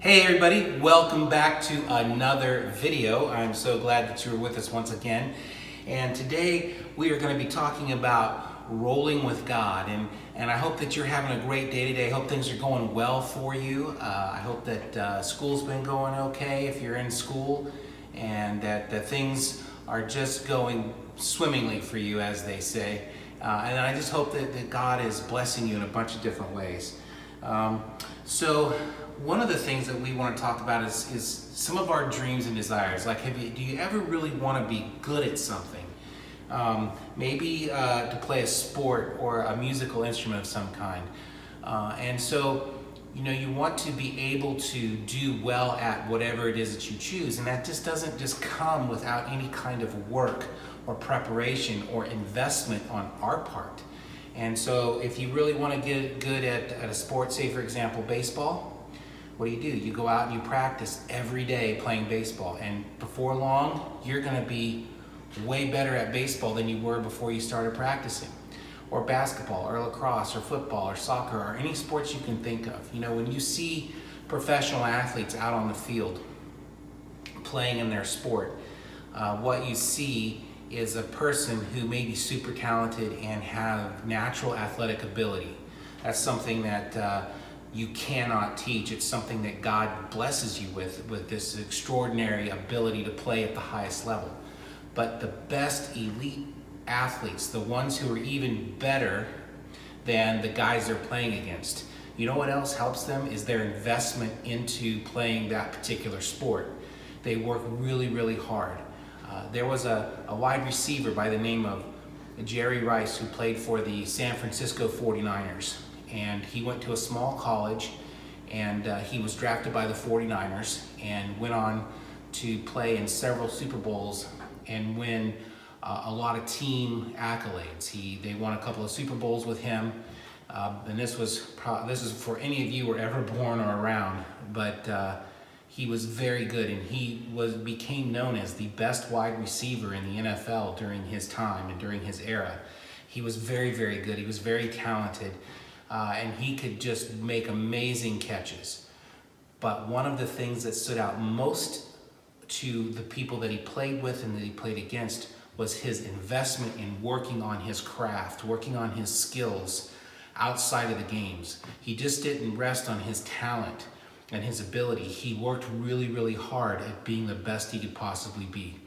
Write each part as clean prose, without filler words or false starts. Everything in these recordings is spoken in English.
Hey everybody, welcome back to another video. I'm so glad that you are with us once again. And today we are going to be talking about rolling with God. And I hope that you're having a great day today. I hope things are going well for you. I hope that school's been going okay if you're in school, and that things are just going swimmingly for you, as they say. And I just hope that God is blessing you in a bunch of different ways. So one of the things that we want to talk about is some of our dreams and desires. Like, do you ever really want to be good at something? Maybe to play a sport or a musical instrument of some kind. And so, you want to be able to do well at whatever it is that you choose. And that just doesn't just come without any kind of work or preparation or investment on our part. And so if you really want to get good at a sport, say for example, baseball, what do? You go out and you practice every day playing baseball. And before long, you're going to be way better at baseball than you were before you started practicing. Or basketball, or lacrosse, or football, or soccer, or any sports you can think of. When you see professional athletes out on the field playing in their sport, what you see is a person who may be super talented and have natural athletic ability. That's something that you cannot teach. It's something that God blesses you with this extraordinary ability to play at the highest level. But the best elite athletes, the ones who are even better than the guys they're playing against, you know what else helps them is their investment into playing that particular sport. They work really, really hard. There was a wide receiver by the name of Jerry Rice who played for the San Francisco 49ers. And he went to a small college, and he was drafted by the 49ers and went on to play in several Super Bowls and win a lot of team accolades. They won a couple of Super Bowls with him. And this is for any of you who were ever born or around, but he was very good, and he became known as the best wide receiver in the NFL during his time and during his era. He was very, very good. He was very talented, and he could just make amazing catches. But one of the things that stood out most to the people that he played with and that he played against was his investment in working on his craft, working on his skills outside of the games. He just didn't rest on his talent and his ability. He worked really, really hard at being the best he could possibly be.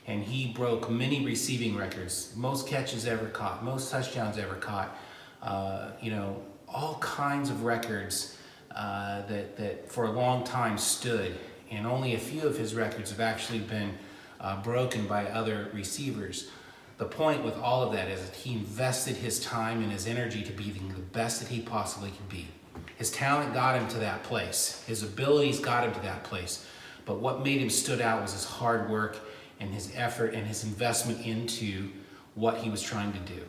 And he broke many receiving records, most catches ever caught, most touchdowns ever caught, all kinds of records that for a long time stood. And only a few of his records have actually been broken by other receivers. The point with all of that is that he invested his time and his energy to be the best that he possibly could be. His talent got him to that place. His abilities got him to that place. But what made him stood out was his hard work and his effort and his investment into what he was trying to do.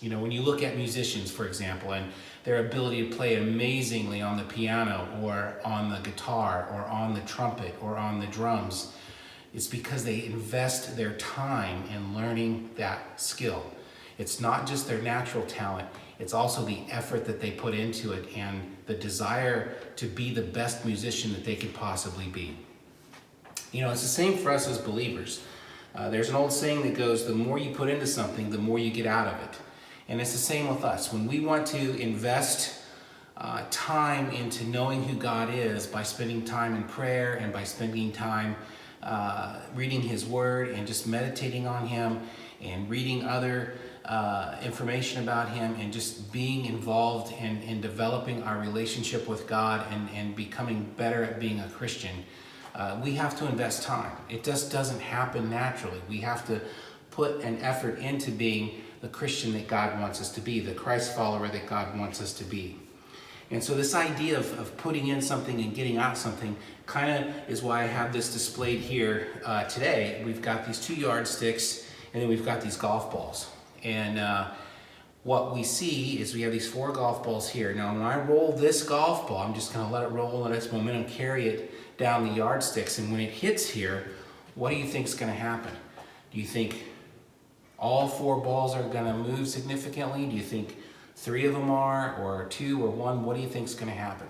When you look at musicians, for example, and their ability to play amazingly on the piano or on the guitar or on the trumpet or on the drums, it's because they invest their time in learning that skill. It's not just their natural talent, it's also the effort that they put into it and the desire to be the best musician that they could possibly be. It's the same for us as believers. There's an old saying that goes, the more you put into something, the more you get out of it. And it's the same with us. When we want to invest time into knowing who God is by spending time in prayer and by spending time reading His Word and just meditating on Him and reading other information about Him and just being involved in developing our relationship with God and becoming better at being a Christian, we have to invest time. It just doesn't happen naturally. We have to put an effort into being the Christian that God wants us to be, the Christ follower that God wants us to be. And so this idea of putting in something and getting out something kind of is why I have this displayed here today. We've got these 2 yardsticks, and then we've got these golf balls. And what we see is we have these 4 golf balls here. Now when I roll this golf ball, I'm just going to let it roll and its momentum carry it down the yardsticks. And when it hits here, what do you think is going to happen? Do you think all 4 balls are going to move significantly? Do you think 3 of them are, or 2 or 1? What do you think is going to happen?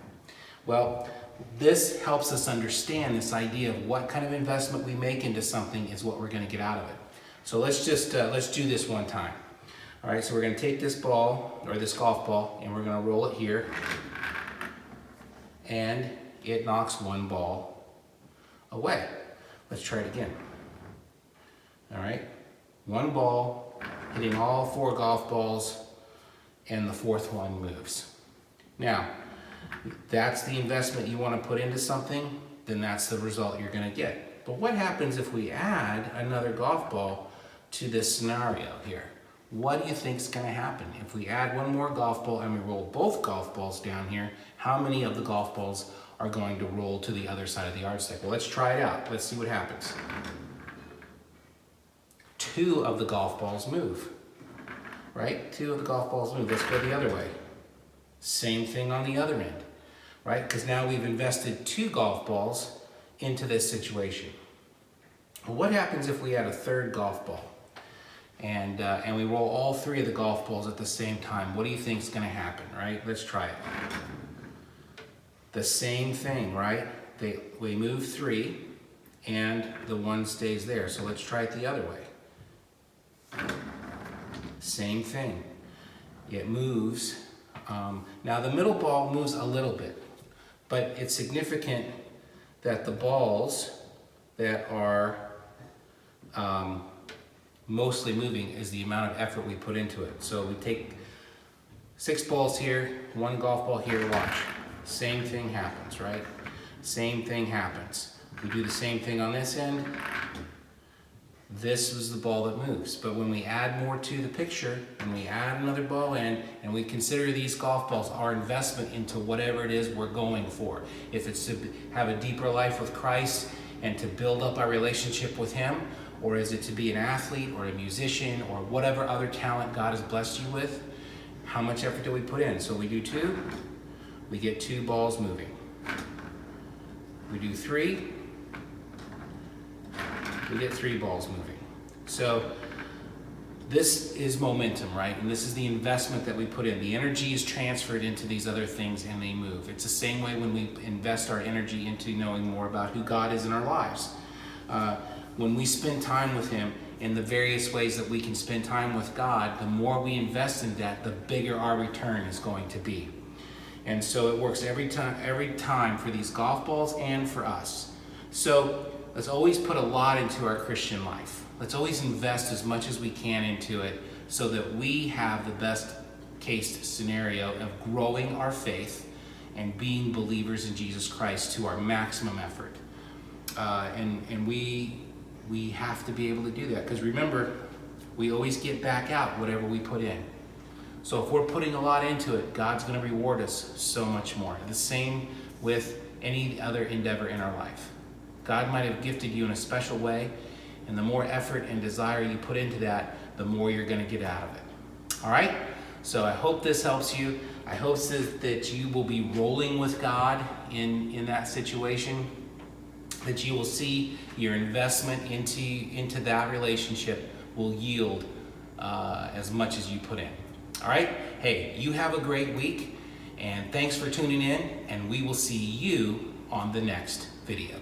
Well, this helps us understand this idea of what kind of investment we make into something is what we're going to get out of it. So let's do this one time. All right, so we're going to take this ball, or this golf ball, and we're going to roll it here. And it knocks one ball away. Let's try it again. All right, one ball hitting all 4 golf balls, and the 4th one moves. Now, that's the investment you want to put into something, then that's the result you're going to get. But what happens if we add another golf ball to this scenario here? What do you think is going to happen? If we add one more golf ball and we roll both golf balls down here, how many of the golf balls are going to roll to the other side of the yardstick? Well, let's try it out. Let's see what happens. 2 of the golf balls move, right? 2 of the golf balls move. Let's go the other way. Same thing on the other end, right? Because now we've invested 2 golf balls into this situation. Well, what happens if we add a 3rd golf ball and we roll all 3 of the golf balls at the same time? What do you think is going to happen, right? Let's try it. The same thing, right? We move 3 and the 1 stays there. So let's try it the other way. Same thing. It moves. Now the middle ball moves a little bit, but it's significant that the balls that are mostly moving is the amount of effort we put into it. So we take 6 balls here, 1 golf ball here, watch. Same thing happens, right? Same thing happens. We do the same thing on this end. This was the ball that moves. But when we add more to the picture, and we add another ball in, and we consider these golf balls our investment into whatever it is we're going for. If it's to have a deeper life with Christ and to build up our relationship with Him, or is it to be an athlete or a musician or whatever other talent God has blessed you with, how much effort do we put in? So we do 2, we get 2 balls moving. We do 3, we get 3 balls moving. So this is momentum, right? And this is the investment that we put in. The energy is transferred into these other things and they move. It's the same way when we invest our energy into knowing more about who God is in our lives. When we spend time with Him in the various ways that we can spend time with God, the more we invest in that, the bigger our return is going to be. And so it works every time for these golf balls and for us. So let's always put a lot into our Christian life. Let's always invest as much as we can into it so that we have the best case scenario of growing our faith and being believers in Jesus Christ to our maximum effort. And we have to be able to do that, because remember, we always get back out whatever we put in. So if we're putting a lot into it, God's going to reward us so much more. The same with any other endeavor in our life. God might have gifted you in a special way, and the more effort and desire you put into that, the more you're going to get out of it. All right? So I hope this helps you. I hope that you will be rolling with God in that situation, that you will see your investment into that relationship will yield as much as you put in. All right? Hey, you have a great week, and thanks for tuning in, and we will see you on the next video.